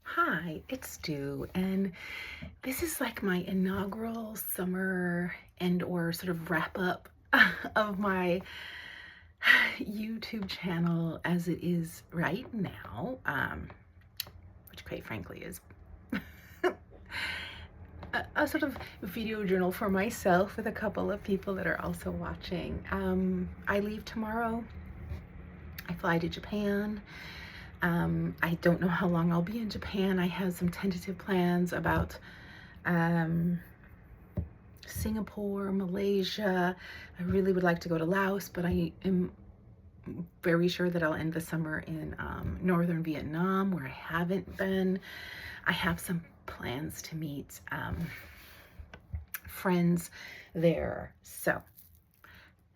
Hi, it's Stu, and this is like my inaugural summer and or sort of wrap up of my YouTube channel as it is right now, which quite frankly is a sort of video journal for myself with a couple of people that are also watching. I leave tomorrow. I fly to Japan. I don't know how long I'll be in Japan. I have some tentative plans about Singapore, Malaysia. I really would like to go to Laos, but I am very sure that I'll end the summer in northern Vietnam, where I haven't been. I have some plans to meet friends there. So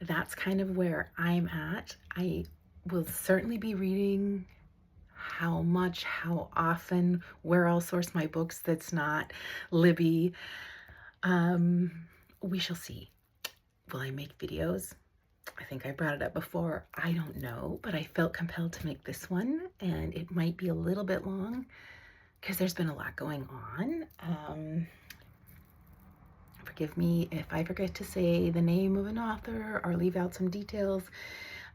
that's kind of where I'm at. I will certainly be reading. How much, how often, where I'll source my books that's not Libby. We shall see. Will I make videos? I think I brought it up before. I don't know, but I felt compelled to make this one, and it might be a little bit long because there's been a lot going on. Forgive me if I forget to say the name of an author or leave out some details.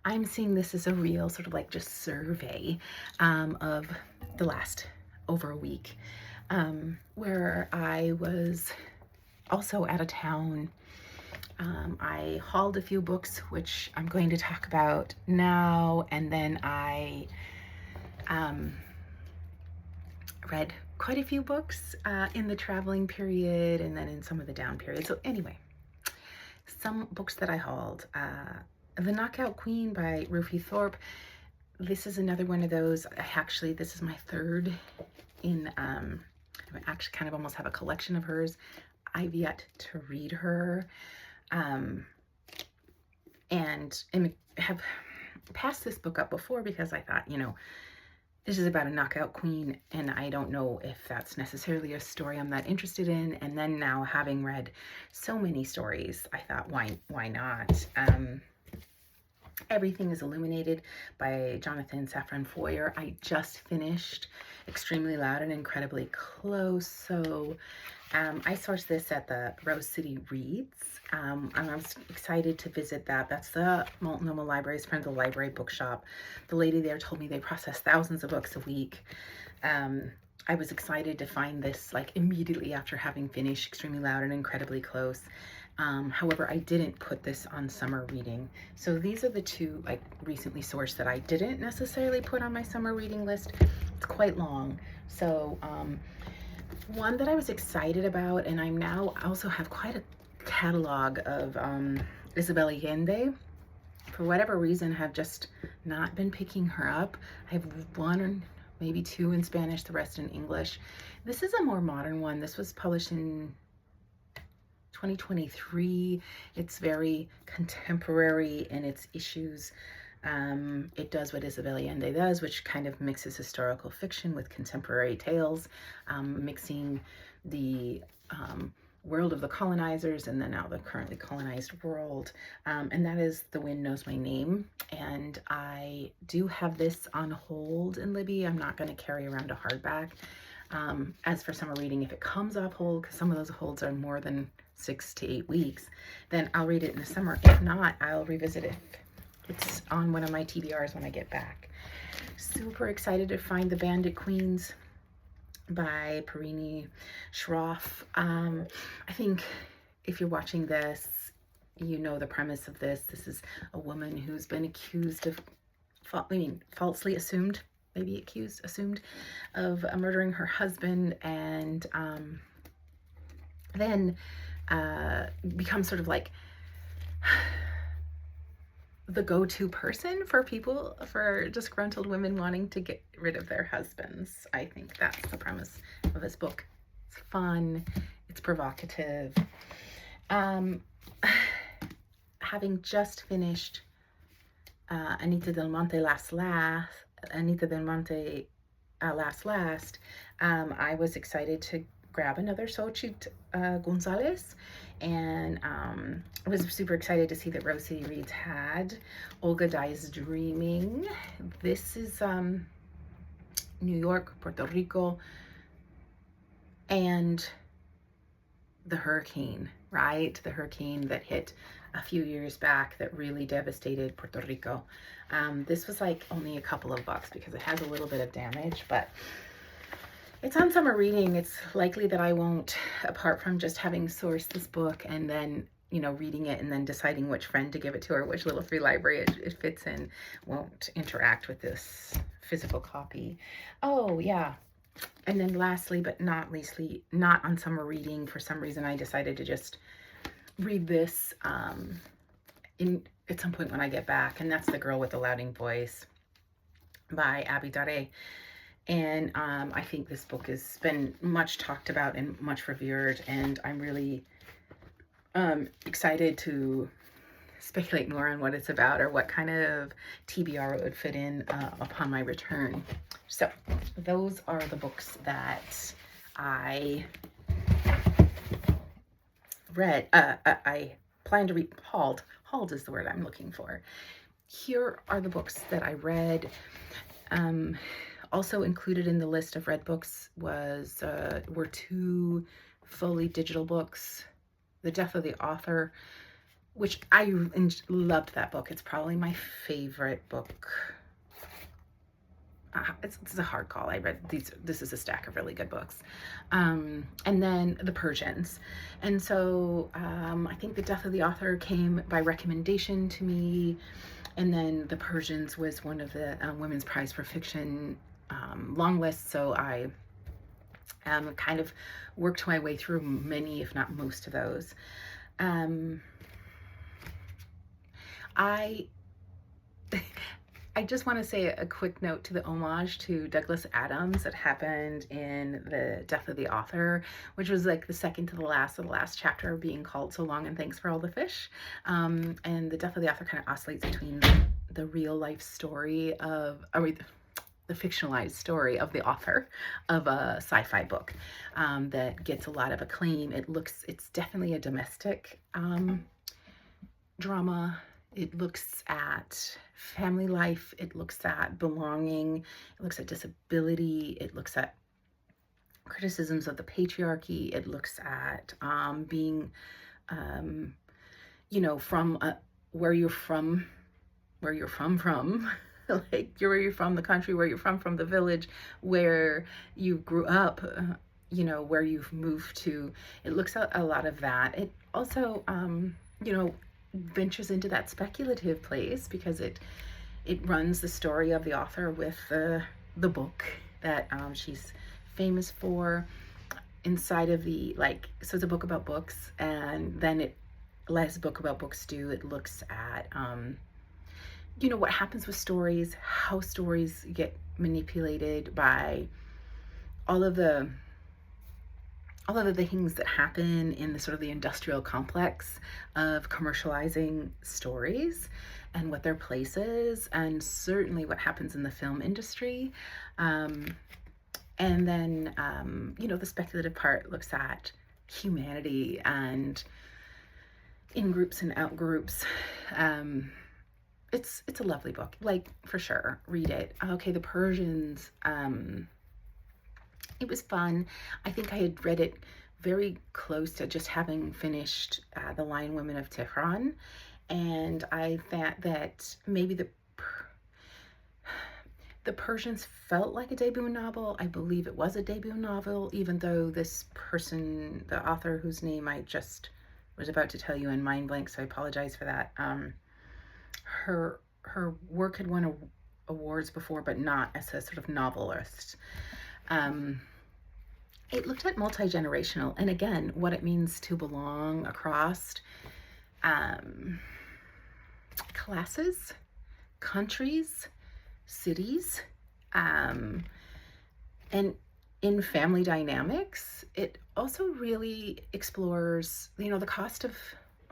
I'm seeing this as a real sort of like just survey of the last over a week, where I was also out of town. I hauled a few books, which I'm going to talk about now, and then I read quite a few books in the traveling period and then in some of the down periods. So anyway, some books that I hauled. The Knockout Queen by Ruthie Thorpe. This is another one of those. Actually, this is my third in, I actually kind of almost have a collection of hers. I've yet to read her. And have passed this book up before because I thought, this is about a knockout queen, and I don't know if that's necessarily a story I'm that interested in. And then now, having read so many stories, I thought, why not? Everything is Illuminated by Jonathan Safran Foer. I just finished Extremely Loud and Incredibly Close. So I sourced this at the Rose City Reads. And I'm excited to visit that. That's the Multnomah Library's Friends of the Library bookshop. The lady there told me they process thousands of books a week. I was excited to find this like immediately after having finished Extremely Loud and Incredibly Close. However, I didn't put this on summer reading. So these are the two like recently sourced that I didn't necessarily put on my summer reading list. It's quite long. So one that I was excited about, and I'm now also have quite a catalog of Isabel Allende. For whatever reason, have just not been picking her up. I have one or maybe two in Spanish, the rest in English. This is a more modern one. This was published in 2023. It's very contemporary in its issues. It does what Isabel Allende does, which kind of mixes historical fiction with contemporary tales, mixing the world of the colonizers and then now the currently colonized world. And that is The Wind Knows My Name. And I do have this on hold in Libby. I'm not going to carry around a hardback. As for summer reading, if it comes off hold, because some of those holds are more than 6 to 8 weeks, then I'll read it in the summer. If not, I'll revisit it. It's on one of my TBRs when I get back. Super excited to find The Bandit Queens by Perini Schroff. I think if you're watching this, you know the premise of this. This is a woman who's been accused of, falsely assumed, assumed of murdering her husband, and then becomes sort of like the go-to person for people, for disgruntled women wanting to get rid of their husbands. I think that's the premise of this book. It's fun, it's provocative. Having just finished Anita Del Monte Last, I was excited to grab another Xochitl Gonzalez, and I was super excited to see that Rose City Reads had Olga Dies Dreaming. This is New York, Puerto Rico, and the hurricane, right? The hurricane that hit a few years back that really devastated Puerto Rico. This was like only a couple of bucks because it has a little bit of damage, but it's on summer reading. It's likely that I won't, apart from just having sourced this book and then, you know, reading it and then deciding which friend to give it to or which little free library it fits in, won't interact with this physical copy. Oh, yeah. And then lastly, but not leastly, not on summer reading, for some reason I decided to just read this at some point when I get back, and that's The Girl with the Louding Voice by Abby Dare. And I think this book has been much talked about and much revered, and I'm really excited to speculate more on what it's about or what kind of TBR it would fit in upon my return. So those are the books that I read. I plan to read. Hauled is the word I'm looking for. Here are the books that I read. Also included in the list of read books were 2 fully digital books. The Death of the Author, which I loved that book. It's probably my favorite book. It's a hard call. I read these. This is a stack of really good books. And then The Persians. And so I think The Death of the Author came by recommendation to me. And then The Persians was one of the Women's Prize for Fiction long lists. So I kind of worked my way through many, if not most of those. I just want to say a quick note to the homage to Douglas Adams that happened in The Death of the Author, which was like the second to the last chapter being called So Long and Thanks for All the Fish. And The Death of the Author kind of oscillates between the real life story of, the fictionalized story of the author of a sci-fi book that gets a lot of acclaim. It's definitely a domestic drama. It looks at family life. It looks at belonging. It looks at disability. It looks at criticisms of the patriarchy. It looks at being, you know, from where you're from, like where you're from, the country, where you're from the village, where you grew up, you know, where you've moved to. It looks at a lot of that. It also, you know, ventures into that speculative place because it runs the story of the author with the book that she's famous for inside of the, like, so it's a book about books, and then it, as a book about books do, it looks at you know, what happens with stories, how stories get manipulated by all of the things that happen in the sort of the industrial complex of commercializing stories and what their place is, and certainly what happens in the film industry. And then, you know, the speculative part looks at humanity and in groups and out groups. It's a lovely book, like, for sure, read it. Okay, The Persians, it was fun. I think I had read it very close to just having finished The Lion Women of Tehran, and I thought that maybe the Persians felt like a debut novel. I believe it was a debut novel, even though this person, the author whose name I just was about to tell you in mind blank, so I apologize for that. Her work had won awards before, but not as a sort of novelist. It looked at multi-generational, and again, what it means to belong across classes, countries, cities, and in family dynamics. It also really explores, you know, the cost of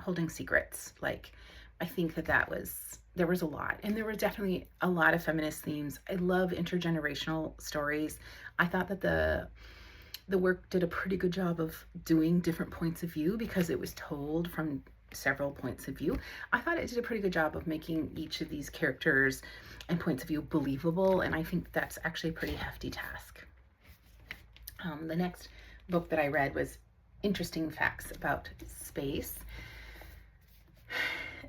holding secrets. Like, I think there was a lot, and there were definitely a lot of feminist themes. I love intergenerational stories. I thought that the work did a pretty good job of doing different points of view because it was told from several points of view. I thought it did a pretty good job of making each of these characters and points of view believable, and I think that's actually a pretty hefty task. The next book that I read was Interesting Facts About Space.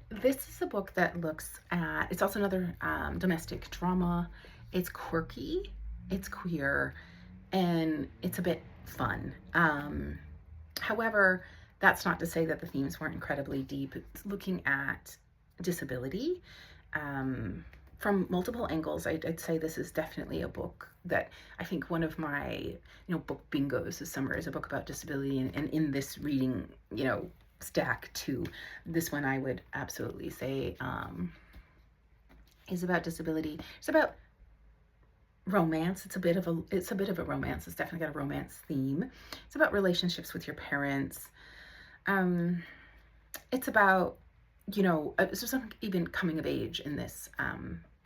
This is a book that looks at, it's also another domestic drama. It's quirky, it's queer, and it's a bit fun. However, that's not to say that the themes weren't incredibly deep. It's looking at disability from multiple angles. I'd say this is definitely a book that I think one of my, book bingos this summer is a book about disability, and in this reading, stack too, this one I would absolutely say is about disability. It's about romance. It's a bit of a romance. It's definitely got a romance theme. It's about relationships with your parents. It's about, there's some even coming of age in this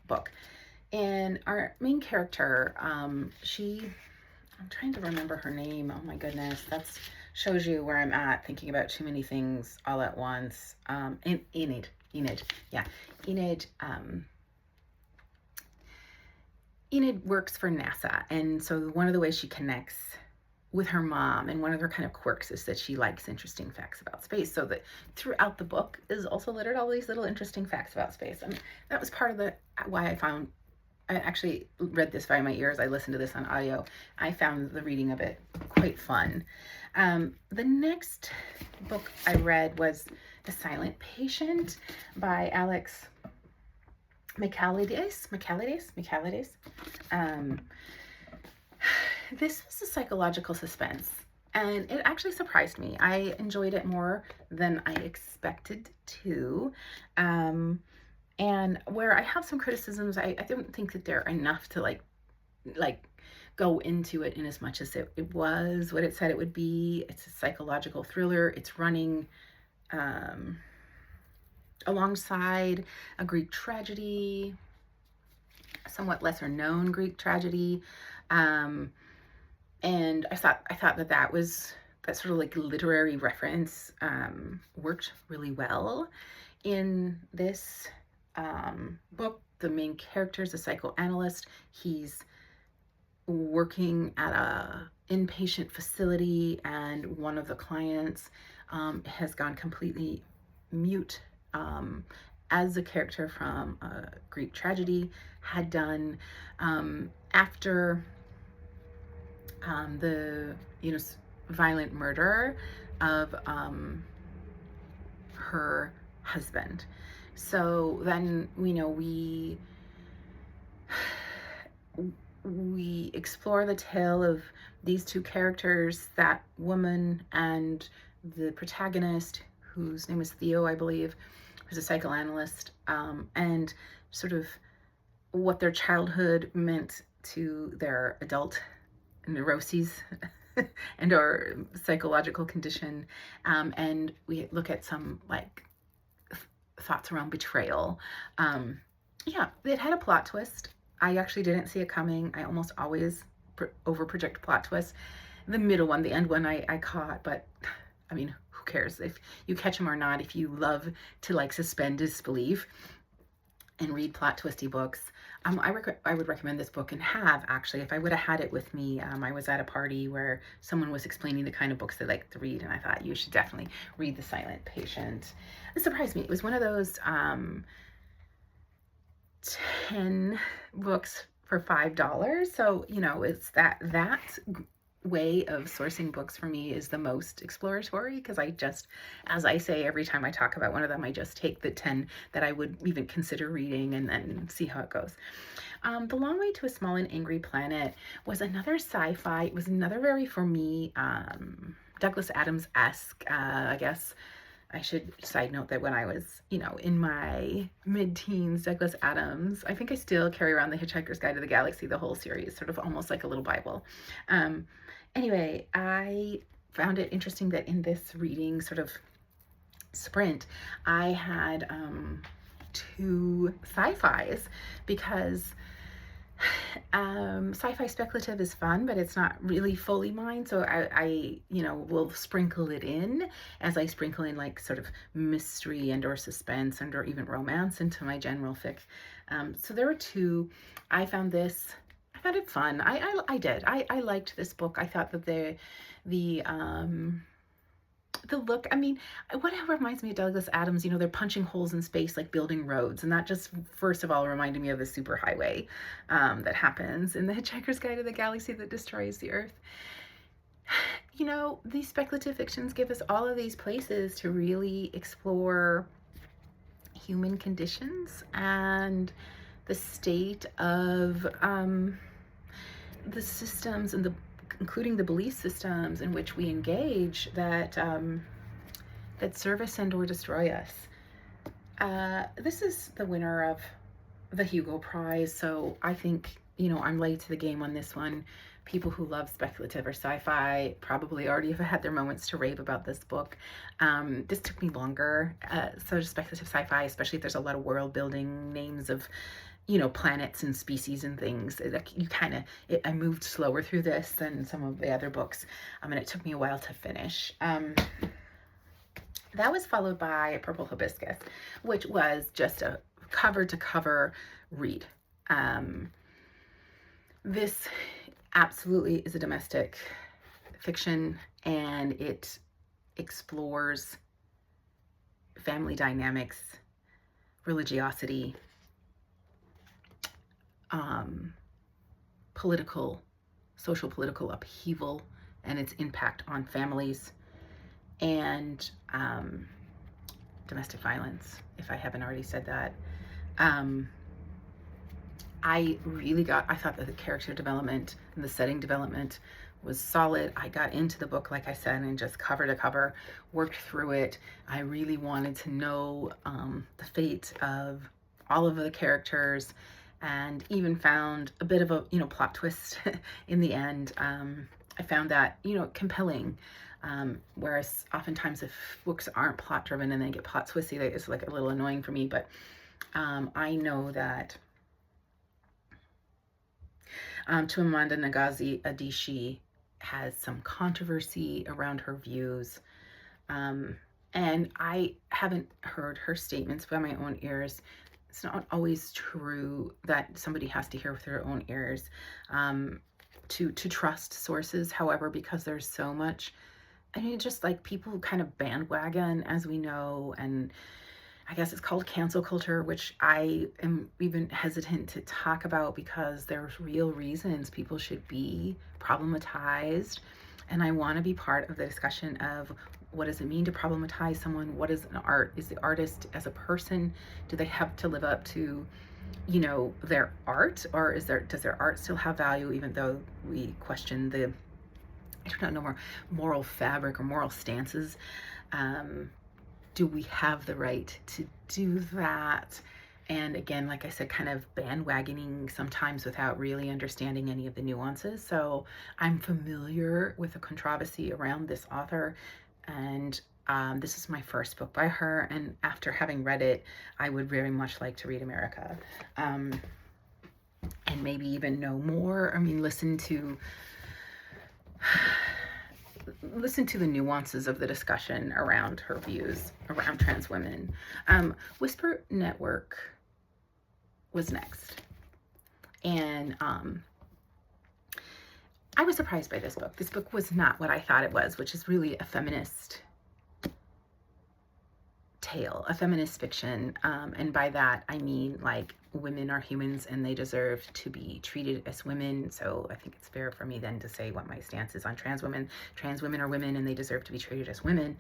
book. And our main character, I'm trying to remember her name. Oh my goodness, that's shows you where I'm at, thinking about too many things all at once. Enid, yeah, Enid. Enid works for NASA, and so one of the ways she connects with her mom, and one of her kind of quirks, is that she likes interesting facts about space. So that throughout the book is also littered all these little interesting facts about space. And that was part of why I actually read this by my ears. I listened to this on audio. I found the reading of it quite fun. The next book I read was The Silent Patient by Alex Michaelides. This was a psychological suspense, and it actually surprised me. I enjoyed it more than I expected to. And where I have some criticisms, I don't think that they're enough to like go into it in as much as it was what it said it would be. It's a psychological thriller. It's running alongside a Greek tragedy, a somewhat lesser known Greek tragedy. And I thought that sort of like literary reference worked really well in this book. The main character is a psychoanalyst. He's working at a inpatient facility, and one of the clients has gone completely mute, as the character from a Greek tragedy had done after the violent murder of her husband. So then we explore the tale of these two characters, that woman and the protagonist, whose name is Theo, I believe, who's a psychoanalyst, and sort of what their childhood meant to their adult neuroses and our psychological condition. And we look at some thoughts around betrayal. Yeah, it had a plot twist. I actually didn't see it coming. I almost always over project plot twists. The middle one, the end one, I caught, but I mean, who cares if you catch them or not? If you love to suspend disbelief and read plot twisty books, I would recommend this book, and have actually, if I would have had it with me. I was at a party where someone was explaining the kind of books they like to read, and I thought you should definitely read The Silent Patient. It surprised me. It was one of those 10 books for $5. So, it's that way of sourcing books for me is the most exploratory, because I just, as I say every time I talk about one of them, I just take the 10 that I would even consider reading and then see how it goes. The Long Way to a Small and Angry Planet was another sci-fi. It was another very, for me, Douglas Adams-esque. I guess I should side note that when I was, in my mid-teens, Douglas Adams, I think I still carry around The Hitchhiker's Guide to the Galaxy, the whole series, sort of almost like a little Bible. Anyway, I found it interesting that in this reading sort of sprint, I had 2 sci-fis, because Sci-fi speculative is fun, but it's not really fully mine. So I, will sprinkle it in as I sprinkle in like sort of mystery and or suspense and or even romance into my general fic. So there were two. I found I found it fun. I did. I liked this book. I thought that the the look, I mean, what it reminds me of Douglas Adams, they're punching holes in space like building roads. And that just, first of all, reminded me of the superhighway that happens in The Hitchhiker's Guide to the Galaxy that destroys the Earth. These speculative fictions give us all of these places to really explore human conditions and the state of the systems and including the belief systems in which we engage that service and or destroy us. This is the winner of the Hugo Prize, so I think I'm late to the game on this one. People who love speculative or sci-fi probably already have had their moments to rave about this book. This took me longer. So speculative sci-fi, especially if there's a lot of world building, names of planets and species and things. I moved slower through this than some of the other books, and it took me a while to finish. That was followed by Purple Hibiscus, which was just a cover-to-cover read. This absolutely is a domestic fiction, and it explores family dynamics, religiosity, social political upheaval and its impact on families, and domestic violence, if I haven't already said that. I thought that the character development and the setting development was solid. I got into the book, like I said, and just cover to cover, worked through it. I really wanted to know the fate of all of the characters, and even found a bit of a plot twist in the end. I found that compelling, whereas oftentimes if books aren't plot driven and they get plot twisty, it's like a little annoying for me. But I know that Chimamanda Ngozi Adichie has some controversy around her views, and I haven't heard her statements by my own ears. It's not always true that somebody has to hear with their own ears to trust sources. However, because there's so much, just like people kind of bandwagon, as we know, and I guess it's called cancel culture, which I am even hesitant to talk about because there's real reasons people should be problematized. And I want to be part of the discussion of what does it mean to problematize someone? What is an art? Is the artist as a person, do they have to live up to, their art? Or does their art still have value even though we question the, more moral fabric or moral stances? Do we have the right to do that? And again, like I said, kind of bandwagoning sometimes without really understanding any of the nuances. So I'm familiar with the controversy around this author, and this is my first book by her. And after having read it, I would very much like to read America, and maybe even know more. Listen to the nuances of the discussion around her views around trans women. Whisper Network was next. And I was surprised by this book. This book was not what I thought it was, which is really a feminist tale, a feminist fiction. And by that, I mean like women are humans and they deserve to be treated as women. So I think it's fair for me then to say what my stance is on trans women. Trans women are women and they deserve to be treated as women.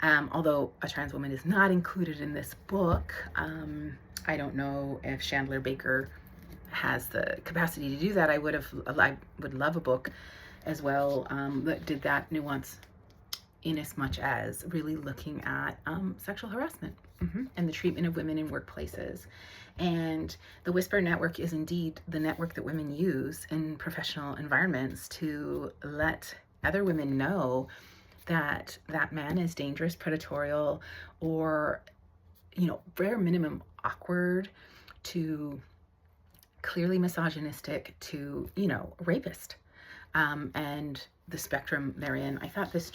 Although a trans woman is not included in this book. I don't know if Chandler Baker has the capacity to do that. I would love a book as well that did that nuance, in as much as really looking at sexual harassment and the treatment of women in workplaces. And the Whisper Network is indeed the network that women use in professional environments to let other women know that that man is dangerous, predatory, or, bare minimum awkward, to clearly misogynistic to, rapist, and the spectrum therein. I thought this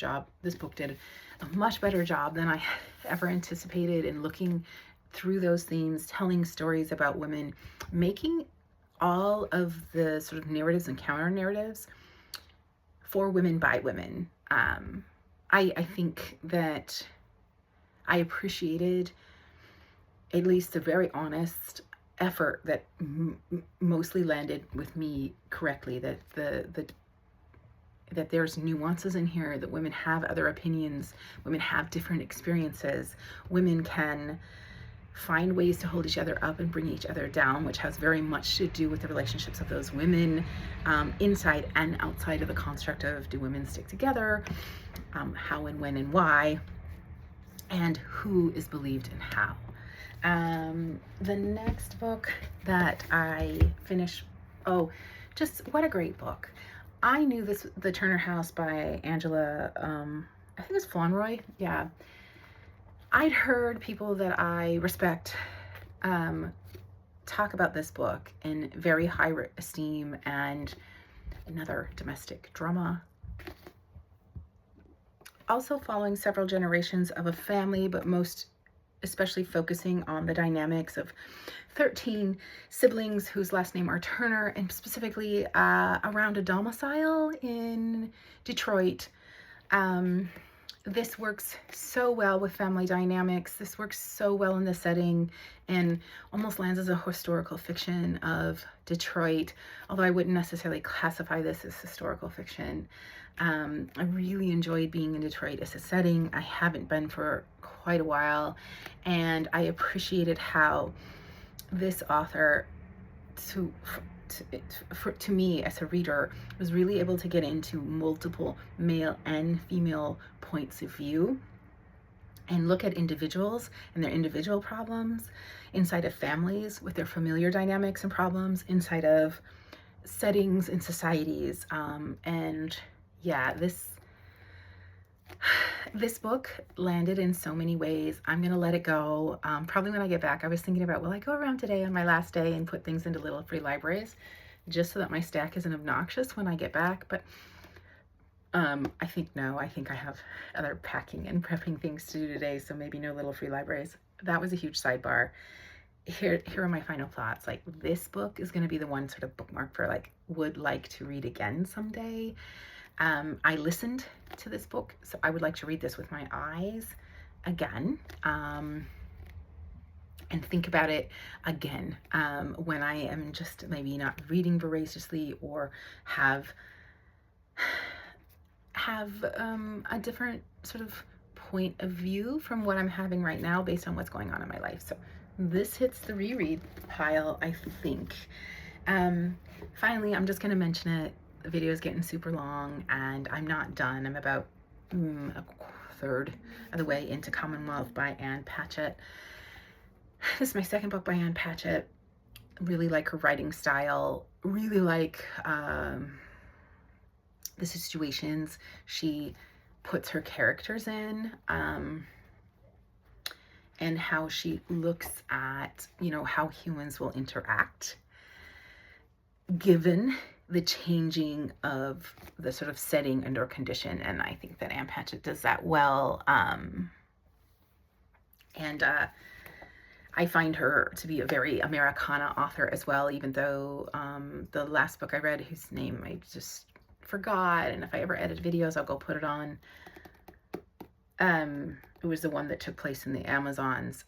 book did a much better job than I ever anticipated in looking through those themes, telling stories about women, making all of the sort of narratives and counter narratives for women by women. I think that I appreciated at least the very honest effort that mostly landed with me correctly, that that there's nuances in here, that women have other opinions, women have different experiences, women can find ways to hold each other up and bring each other down, which has very much to do with the relationships of those women, inside and outside of the construct of, do women stick together, how and when and why, and who is believed and how. The next book that I finished, just what a great book. I knew this, The Turner House by Angela, I think it was Flournoy. Yeah. I'd heard people that I respect talk about this book in very high esteem, and another domestic drama. Also following several generations of a family, but most especially focusing on the dynamics of 13 siblings whose last name are Turner, and specifically around a domicile in Detroit. This works so well with family dynamics. This works so well in the setting, and almost lands as a historical fiction of Detroit, although I wouldn't necessarily classify this as historical fiction. I really enjoyed being in Detroit as a setting. I haven't been for quite a while, and I appreciated how this author, to me as a reader, was really able to get into multiple male and female points of view and look at individuals and their individual problems inside of families with their familiar dynamics and problems inside of settings and societies. And yeah, this book landed in so many ways. I'm gonna let it go. Probably when I get back. I was thinking about, will I go around today on my last day and put things into little free libraries just so that my stack isn't obnoxious when I get back? But I think no. I think I have other packing and prepping things to do today, so maybe no little free libraries. That was a huge sidebar. Here are my final thoughts. Like, this book is going to be the one sort of bookmark for, like, would like to read again someday. I listened to this book, so I would like to read this with my eyes again, and think about it again when I am just maybe not reading voraciously, or have a different sort of point of view from what I'm having right now based on what's going on in my life. So this hits the reread pile, I think. Finally, I'm just going to mention it. The video is getting super long, and I'm not done. I'm about a third of the way into Commonwealth by Ann Patchett. This is my second book by Ann Patchett. Really like her writing style. Really like the situations she puts her characters in, and how she looks at, how humans will interact given the changing of the sort of setting and or condition. And I think that Ann Patchett does that well. And I find her to be a very Americana author as well, even though the last book I read, whose name I just forgot, and if I ever edit videos, I'll go put it on. It was the one that took place in the Amazons.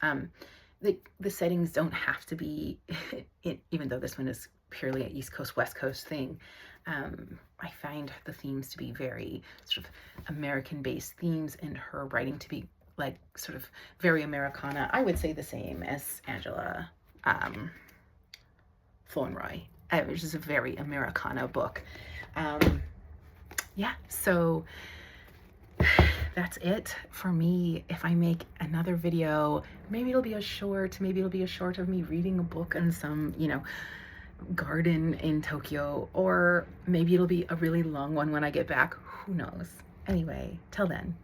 The settings don't have to be, even though this one is purely an East Coast, West Coast thing. I find the themes to be very sort of American-based themes, and her writing to be like sort of very Americana. I would say the same as Angela Flournoy, which is a very Americana book. Yeah, so that's it for me. If I make another video, maybe it'll be a short, of me reading a book in some, garden in Tokyo, or maybe it'll be a really long one when I get back. Who knows? Anyway, till then.